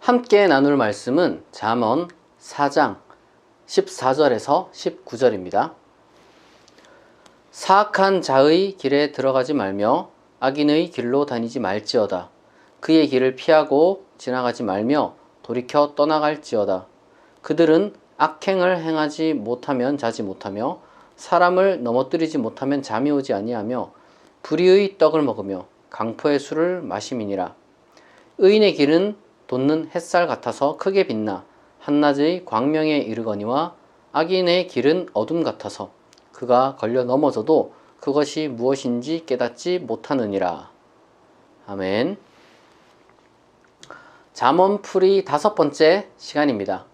함께 나눌 말씀은 잠언 4장 14절에서 19절입니다. 사악한 자의 길에 들어가지 말며 악인의 길로 다니지 말지어다. 그의 길을 피하고 지나가지 말며 돌이켜 떠나갈지어다. 그들은 악행을 행하지 못하면 자지 못하며 사람을 넘어뜨리지 못하면 잠이 오지 아니하며 불의의 떡을 먹으며 강포의 술을 마심이니라. 의인의 길은 돋는 햇살 같아서 크게 빛나 한낮의 광명에 이르거니와 악인의 길은 어둠 같아서 그가 걸려 넘어져도 그것이 무엇인지 깨닫지 못하느니라. 아멘. 잠언풀이 5번째 시간입니다.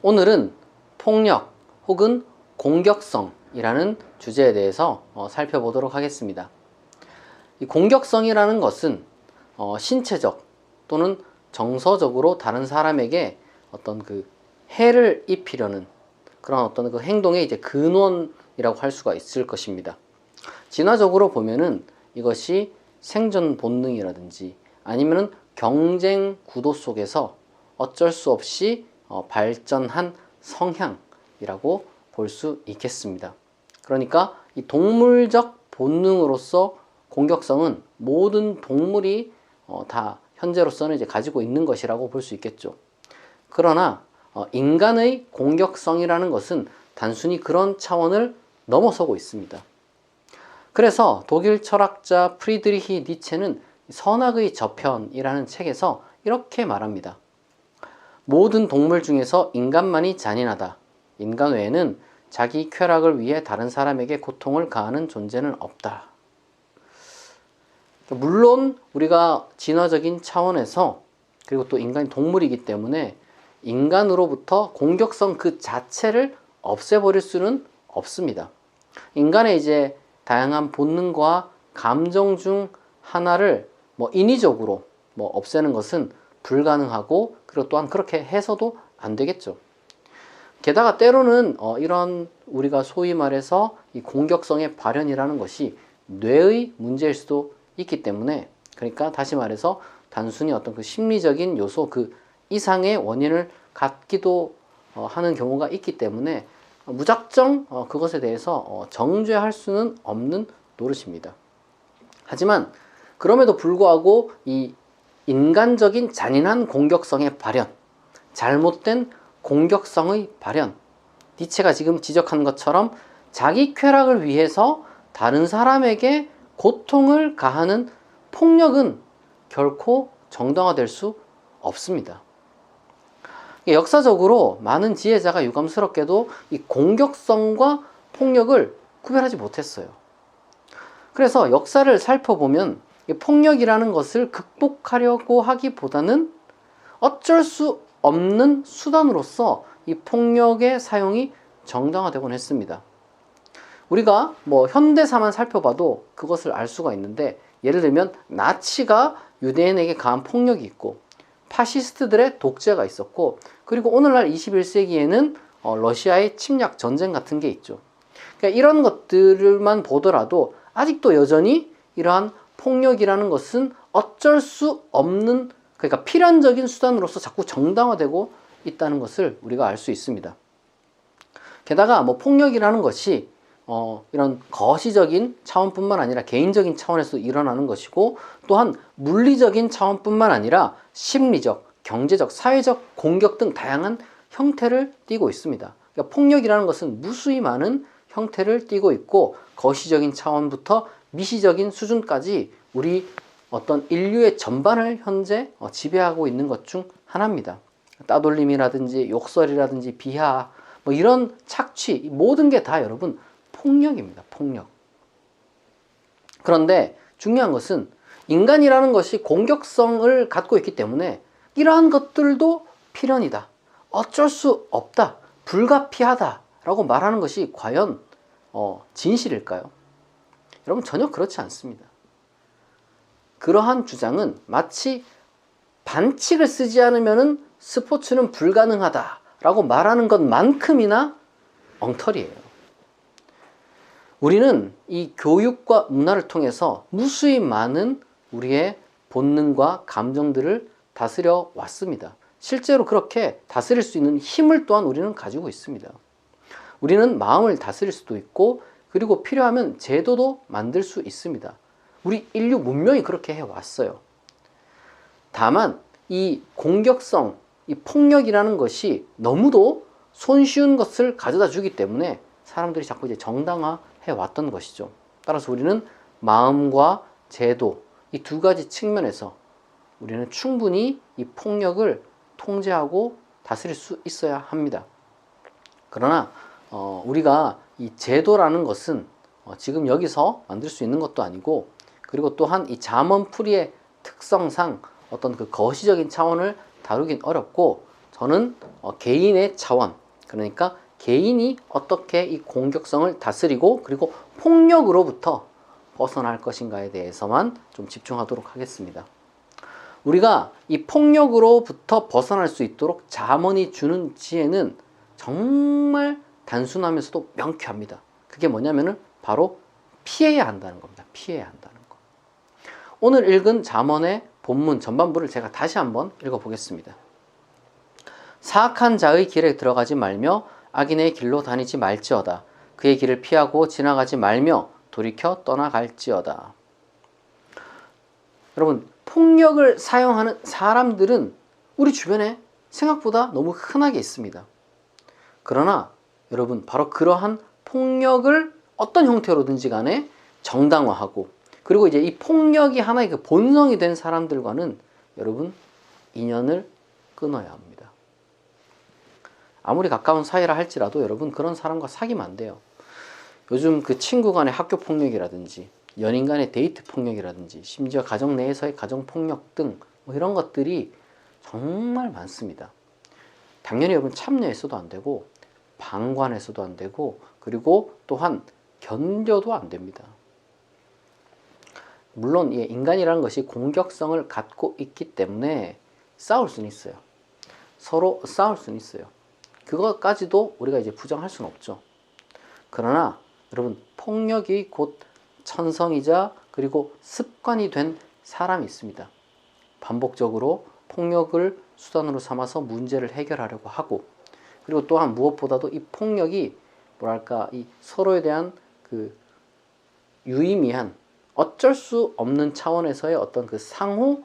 오늘은 폭력 혹은 공격성이라는 주제에 대해서 살펴보도록 하겠습니다. 이 공격성이라는 것은 신체적 또는 정서적으로 다른 사람에게 어떤 해를 입히려는 그런 어떤 행동의 이제 근원이라고 할 수가 있을 것입니다. 진화적으로 보면은 이것이 생존 본능이라든지 아니면은 경쟁 구도 속에서 어쩔 수 없이 발전한 성향이라고 볼 수 있겠습니다. 그러니까 이 동물적 본능으로서 공격성은 모든 동물이 다 현재로서는 이제 가지고 있는 것이라고 볼 수 있겠죠. 그러나 인간의 공격성이라는 것은 단순히 그런 차원을 넘어서고 있습니다. 그래서 독일 철학자 프리드리히 니체는 선악의 저편이라는 책에서 이렇게 말합니다. 모든 동물 중에서 인간만이 잔인하다. 인간 외에는 자기 쾌락을 위해 다른 사람에게 고통을 가하는 존재는 없다. 물론 우리가 진화적인 차원에서 그리고 또 인간이 동물이기 때문에 인간으로부터 공격성 그 자체를 없애버릴 수는 없습니다. 인간의 이제 다양한 본능과 감정 중 하나를 인위적으로 없애는 것은 불가능하고 그리고 또한 그렇게 해서도 안 되겠죠. 게다가 때로는 이런 우리가 소위 말해서 이 공격성의 발현이라는 것이 뇌의 문제일 수도 있기 때문에, 그러니까 다시 말해서 단순히 어떤 그 심리적인 요소 그 이상의 원인을 갖기도 하는 경우가 있기 때문에 무작정 그것에 대해서 정죄할 수는 없는 노릇입니다. 하지만 그럼에도 불구하고 이 인간적인 잔인한 공격성의 발현, 잘못된 공격성의 발현, 니체가 지금 지적한 것처럼 자기 쾌락을 위해서 다른 사람에게 고통을 가하는 폭력은 결코 정당화될 수 없습니다. 역사적으로 많은 지혜자가 유감스럽게도 이 공격성과 폭력을 구별하지 못했어요. 그래서 역사를 살펴보면 폭력이라는 것을 극복하려고 하기보다는 어쩔 수 없는 수단으로서 이 폭력의 사용이 정당화되곤 했습니다. 우리가 현대사만 살펴봐도 그것을 알 수가 있는데, 예를 들면 나치가 유대인에게 가한 폭력이 있고 파시스트들의 독재가 있었고, 그리고 오늘날 21세기에는 러시아의 침략 전쟁 같은 게 있죠. 그러니까 이런 것들만 보더라도 아직도 여전히 이러한 폭력이라는 것은 어쩔 수 없는, 그러니까 필연적인 수단으로서 자꾸 정당화되고 있다는 것을 우리가 알 수 있습니다. 게다가 폭력이라는 것이 이런 거시적인 차원뿐만 아니라 개인적인 차원에서 일어나는 것이고, 또한 물리적인 차원뿐만 아니라 심리적, 경제적, 사회적 공격 등 다양한 형태를 띠고 있습니다. 그러니까 폭력이라는 것은 무수히 많은 형태를 띠고 있고, 거시적인 차원부터 미시적인 수준까지 우리 어떤 인류의 전반을 현재 지배하고 있는 것 중 하나입니다. 따돌림이라든지 욕설이라든지 비하, 이런 착취, 모든 게 다 여러분 폭력입니다. 폭력. 그런데 중요한 것은 인간이라는 것이 공격성을 갖고 있기 때문에 이러한 것들도 필연이다, 어쩔 수 없다, 불가피하다 라고 말하는 것이 과연 진실일까요? 여러분, 전혀 그렇지 않습니다. 그러한 주장은 마치 반칙을 쓰지 않으면 스포츠는 불가능하다 라고 말하는 것만큼이나 엉터리예요. 우리는 이 교육과 문화를 통해서 무수히 많은 우리의 본능과 감정들을 다스려 왔습니다. 실제로 그렇게 다스릴 수 있는 힘을 또한 우리는 가지고 있습니다. 우리는 마음을 다스릴 수도 있고, 그리고 필요하면 제도도 만들 수 있습니다. 우리 인류 문명이 그렇게 해왔어요. 다만 이 공격성, 이 폭력이라는 것이 너무도 손쉬운 것을 가져다 주기 때문에 사람들이 자꾸 이제 정당화해 왔던 것이죠. 따라서 우리는 마음과 제도, 이 두 가지 측면에서 우리는 충분히 이 폭력을 통제하고 다스릴 수 있어야 합니다. 그러나 우리가 이 제도라는 것은 지금 여기서 만들 수 있는 것도 아니고, 그리고 또한 이 잠언풀이의 특성상 어떤 그 거시적인 차원을 다루긴 어렵고, 저는 개인의 차원, 그러니까 개인이 어떻게 이 공격성을 다스리고 그리고 폭력으로부터 벗어날 것인가에 대해서만 좀 집중하도록 하겠습니다. 우리가 이 폭력으로부터 벗어날 수 있도록 잠언이 주는 지혜는 정말 단순하면서도 명쾌합니다. 그게 뭐냐면은 바로 피해야 한다는 겁니다. 피해야 한다는 거. 오늘 읽은 잠언의 본문 전반부를 제가 다시 한번 읽어보겠습니다. 사악한 자의 길에 들어가지 말며 악인의 길로 다니지 말지어다. 그의 길을 피하고 지나가지 말며 돌이켜 떠나갈지어다. 여러분, 폭력을 사용하는 사람들은 우리 주변에 생각보다 너무 흔하게 있습니다. 그러나 여러분, 바로 그러한 폭력을 어떤 형태로든지 간에 정당화하고, 그리고 이제 이 폭력이 하나의 그 본성이 된 사람들과는 여러분 인연을 끊어야 합니다. 아무리 가까운 사이라 할지라도 여러분 그런 사람과 사귀면 안 돼요. 요즘 그 친구 간의 학교 폭력이라든지 연인 간의 데이트 폭력이라든지 심지어 가정 내에서의 가정 폭력 등 뭐 이런 것들이 정말 많습니다. 당연히 여러분 참여해서도 안 되고 방관해서도 안 되고, 그리고 또한 견뎌도 안 됩니다. 물론 인간이라는 것이 공격성을 갖고 있기 때문에 싸울 수는 있어요. 서로 싸울 수는 있어요. 그것까지도 우리가 이제 부정할 수는 없죠. 그러나 여러분, 폭력이 곧 천성이자 그리고 습관이 된 사람이 있습니다. 반복적으로 폭력을 수단으로 삼아서 문제를 해결하려고 하고, 그리고 또한 무엇보다도 이 폭력이 뭐랄까 이 서로에 대한 그 유의미한 어쩔 수 없는 차원에서의 어떤 그 상호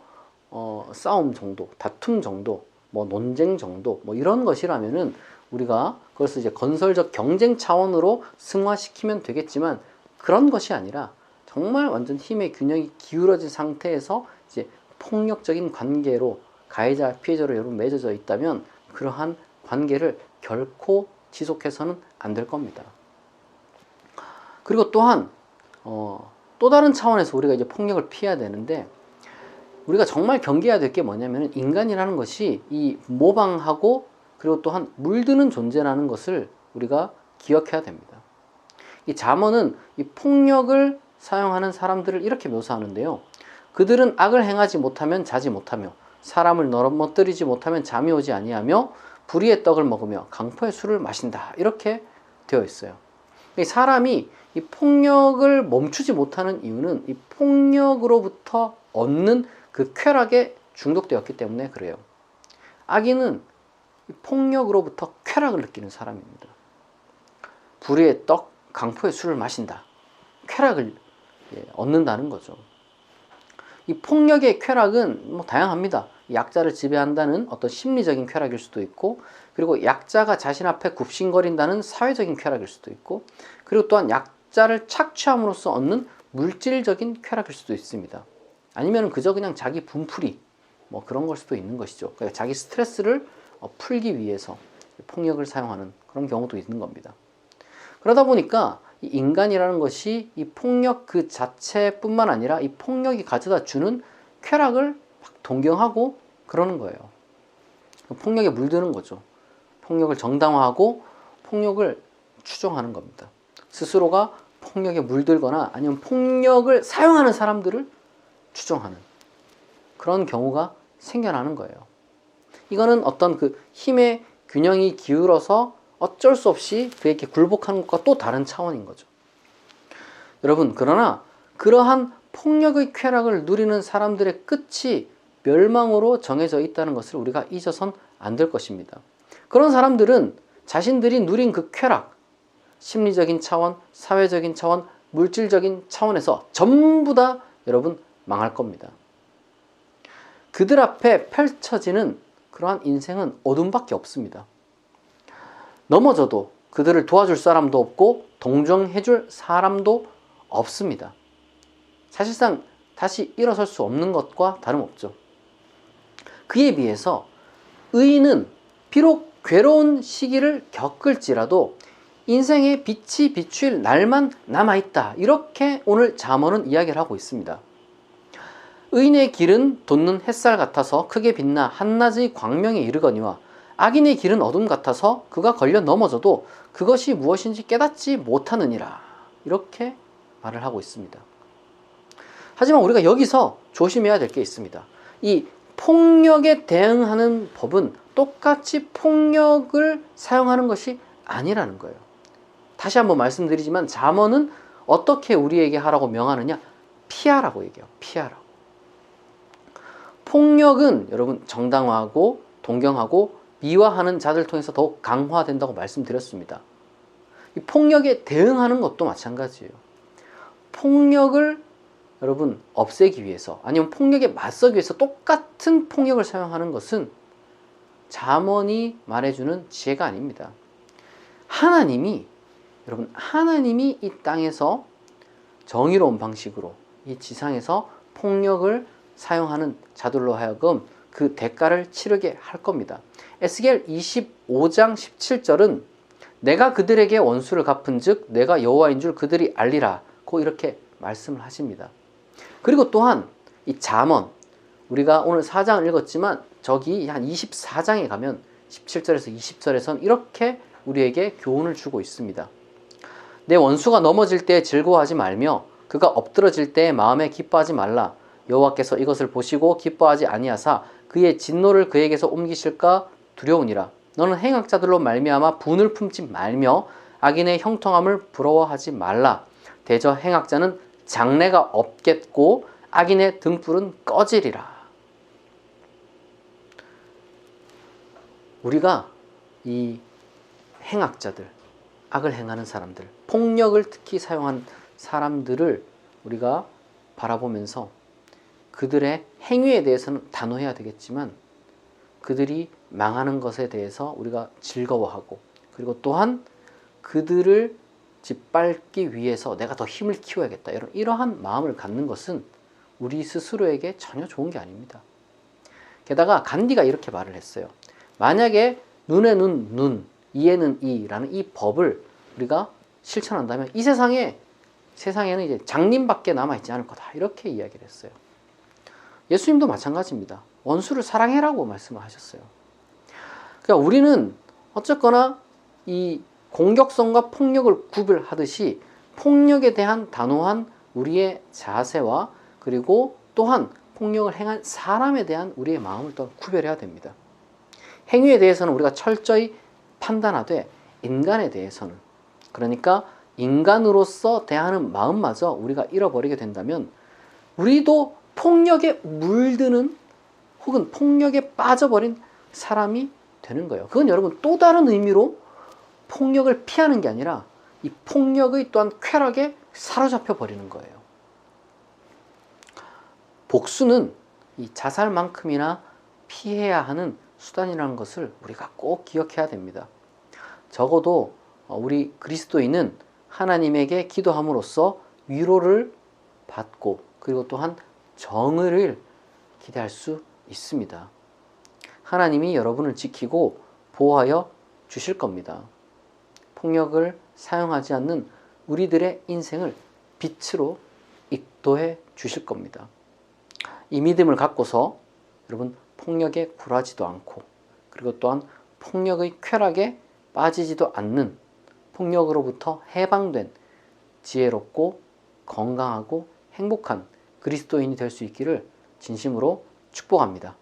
싸움 정도, 다툼 정도, 뭐 논쟁 정도, 뭐 이런 것이라면은 우리가 그것을 이제 건설적 경쟁 차원으로 승화시키면 되겠지만, 그런 것이 아니라 정말 완전 힘의 균형이 기울어진 상태에서 이제 폭력적인 관계로 가해자, 피해자로 여러분 맺어져 있다면 그러한 관계를 결코 지속해서는 안 될 겁니다. 그리고 또한 또 다른 차원에서 우리가 이제 폭력을 피해야 되는데, 우리가 정말 경계해야 될 게 뭐냐면 인간이라는 것이 이 모방하고 그리고 또한 물드는 존재라는 것을 우리가 기억해야 됩니다. 이 잠언은 이 폭력을 사용하는 사람들을 이렇게 묘사하는데요. 그들은 악을 행하지 못하면 자지 못하며 사람을 넘어뜨리지 못하면 잠이 오지 아니하며 불의의 떡을 먹으며 강포의 술을 마신다. 이렇게 되어 있어요. 사람이 이 폭력을 멈추지 못하는 이유는 이 폭력으로부터 얻는 그 쾌락에 중독되었기 때문에 그래요. 악인은 이 폭력으로부터 쾌락을 느끼는 사람입니다. 불의의 떡, 강포의 술을 마신다. 쾌락을 얻는다는 거죠. 이 폭력의 쾌락은 뭐 다양합니다. 약자를 지배한다는 어떤 심리적인 쾌락일 수도 있고, 그리고 약자가 자신 앞에 굽신거린다는 사회적인 쾌락일 수도 있고, 그리고 또한 약자를 착취함으로써 얻는 물질적인 쾌락일 수도 있습니다. 아니면 그저 그냥 자기 분풀이 뭐 그런 걸 수도 있는 것이죠. 그러니까 자기 스트레스를 풀기 위해서 폭력을 사용하는 그런 경우도 있는 겁니다. 그러다 보니까 이 인간이라는 것이 이 폭력 그 자체뿐만 아니라 이 폭력이 가져다 주는 쾌락을 막 동경하고 그러는 거예요. 폭력에 물드는 거죠. 폭력을 정당화하고 폭력을 추종하는 겁니다. 스스로가 폭력에 물들거나 아니면 폭력을 사용하는 사람들을 추종하는 그런 경우가 생겨나는 거예요. 이거는 어떤 그 힘의 균형이 기울어서 어쩔 수 없이 그에게 굴복하는 것과 또 다른 차원인 거죠. 여러분, 그러나 그러한 폭력의 쾌락을 누리는 사람들의 끝이 멸망으로 정해져 있다는 것을 우리가 잊어선 안 될 것입니다. 그런 사람들은 자신들이 누린 그 쾌락, 심리적인 차원, 사회적인 차원, 물질적인 차원에서 전부 다 여러분 망할 겁니다. 그들 앞에 펼쳐지는 그러한 인생은 어둠밖에 없습니다. 넘어져도 그들을 도와줄 사람도 없고 동정해줄 사람도 없습니다. 사실상 다시 일어설 수 없는 것과 다름없죠. 그에 비해서 의인은 비록 괴로운 시기를 겪을지라도 인생의 빛이 비추일 날만 남아있다. 이렇게 오늘 잠언은 이야기를 하고 있습니다. 의인의 길은 돋는 햇살 같아서 크게 빛나 한낮의 광명에 이르거니와 악인의 길은 어둠 같아서 그가 걸려 넘어져도 그것이 무엇인지 깨닫지 못하느니라. 이렇게 말을 하고 있습니다. 하지만 우리가 여기서 조심해야 될 게 있습니다. 이 폭력에 대응하는 법은 똑같이 폭력을 사용하는 것이 아니라는 거예요. 다시 한번 말씀드리지만 잠언은 어떻게 우리에게 하라고 명하느냐? 피하라고 얘기해요. 피하라고. 폭력은 여러분 정당화하고 동경하고 미화하는 자들을 통해서 더욱 강화된다고 말씀드렸습니다. 이 폭력에 대응하는 것도 마찬가지예요. 폭력을 여러분 없애기 위해서 아니면 폭력에 맞서기 위해서 똑같은 폭력을 사용하는 것은 잠언이 말해주는 지혜가 아닙니다. 하나님이 이 땅에서 정의로운 방식으로 이 지상에서 폭력을 사용하는 자들로 하여금 그 대가를 치르게 할 겁니다. 에스겔 25장 17절은 내가 그들에게 원수를 갚은 즉 내가 여호와인 줄 그들이 알리라 고 이렇게 말씀을 하십니다. 그리고 또한 이 잠언, 우리가 오늘 4장을 읽었지만 저기 한 24장에 가면 17절에서 20절에선 이렇게 우리에게 교훈을 주고 있습니다. 내 원수가 넘어질 때 즐거워하지 말며 그가 엎드러질 때 마음에 기뻐하지 말라. 여호와께서 이것을 보시고 기뻐하지 아니하사 그의 진노를 그에게서 옮기실까 두려우니라. 너는 행악자들로 말미암아 분을 품지 말며 악인의 형통함을 부러워하지 말라. 대저 행악자는 장래가 없겠고 악인의 등불은 꺼지리라. 우리가 이 행악자들, 악을 행하는 사람들, 폭력을 특히 사용한 사람들을 우리가 바라보면서 그들의 행위에 대해서는 단호해야 되겠지만 그들이 망하는 것에 대해서 우리가 즐거워하고 그리고 또한 그들을 짓밟기 위해서 내가 더 힘을 키워야겠다. 이러한 마음을 갖는 것은 우리 스스로에게 전혀 좋은 게 아닙니다. 게다가 간디가 이렇게 말을 했어요. 만약에 눈에는 눈, 이에는 이라는 이 법을 우리가 실천한다면 이 세상에는 이제 장님밖에 남아있지 않을 거다. 이렇게 이야기를 했어요. 예수님도 마찬가지입니다. 원수를 사랑해라고 말씀을 하셨어요. 그러니까 우리는 어쨌거나 이 공격성과 폭력을 구별하듯이 폭력에 대한 단호한 우리의 자세와 그리고 또한 폭력을 행한 사람에 대한 우리의 마음을 또 구별해야 됩니다. 행위에 대해서는 우리가 철저히 판단하되 인간에 대해서는 그러니까 인간으로서 대하는 마음마저 우리가 잃어버리게 된다면 우리도 폭력에 물드는 혹은 폭력에 빠져버린 사람이 되는 거예요. 그건 여러분 또 다른 의미로 폭력을 피하는 게 아니라 이 폭력의 또한 쾌락에 사로잡혀 버리는 거예요. 복수는 이 자살만큼이나 피해야 하는 수단이라는 것을 우리가 꼭 기억해야 됩니다. 적어도 우리 그리스도인은 하나님에게 기도함으로써 위로를 받고 그리고 또한 정의를 기대할 수 있습니다. 하나님이 여러분을 지키고 보호하여 주실 겁니다. 폭력을 사용하지 않는 우리들의 인생을 빛으로 인도해 주실 겁니다. 이 믿음을 갖고서 여러분 폭력에 굴하지도 않고 그리고 또한 폭력의 쾌락에 빠지지도 않는 폭력으로부터 해방된 지혜롭고 건강하고 행복한 그리스도인이 될 수 있기를 진심으로 축복합니다.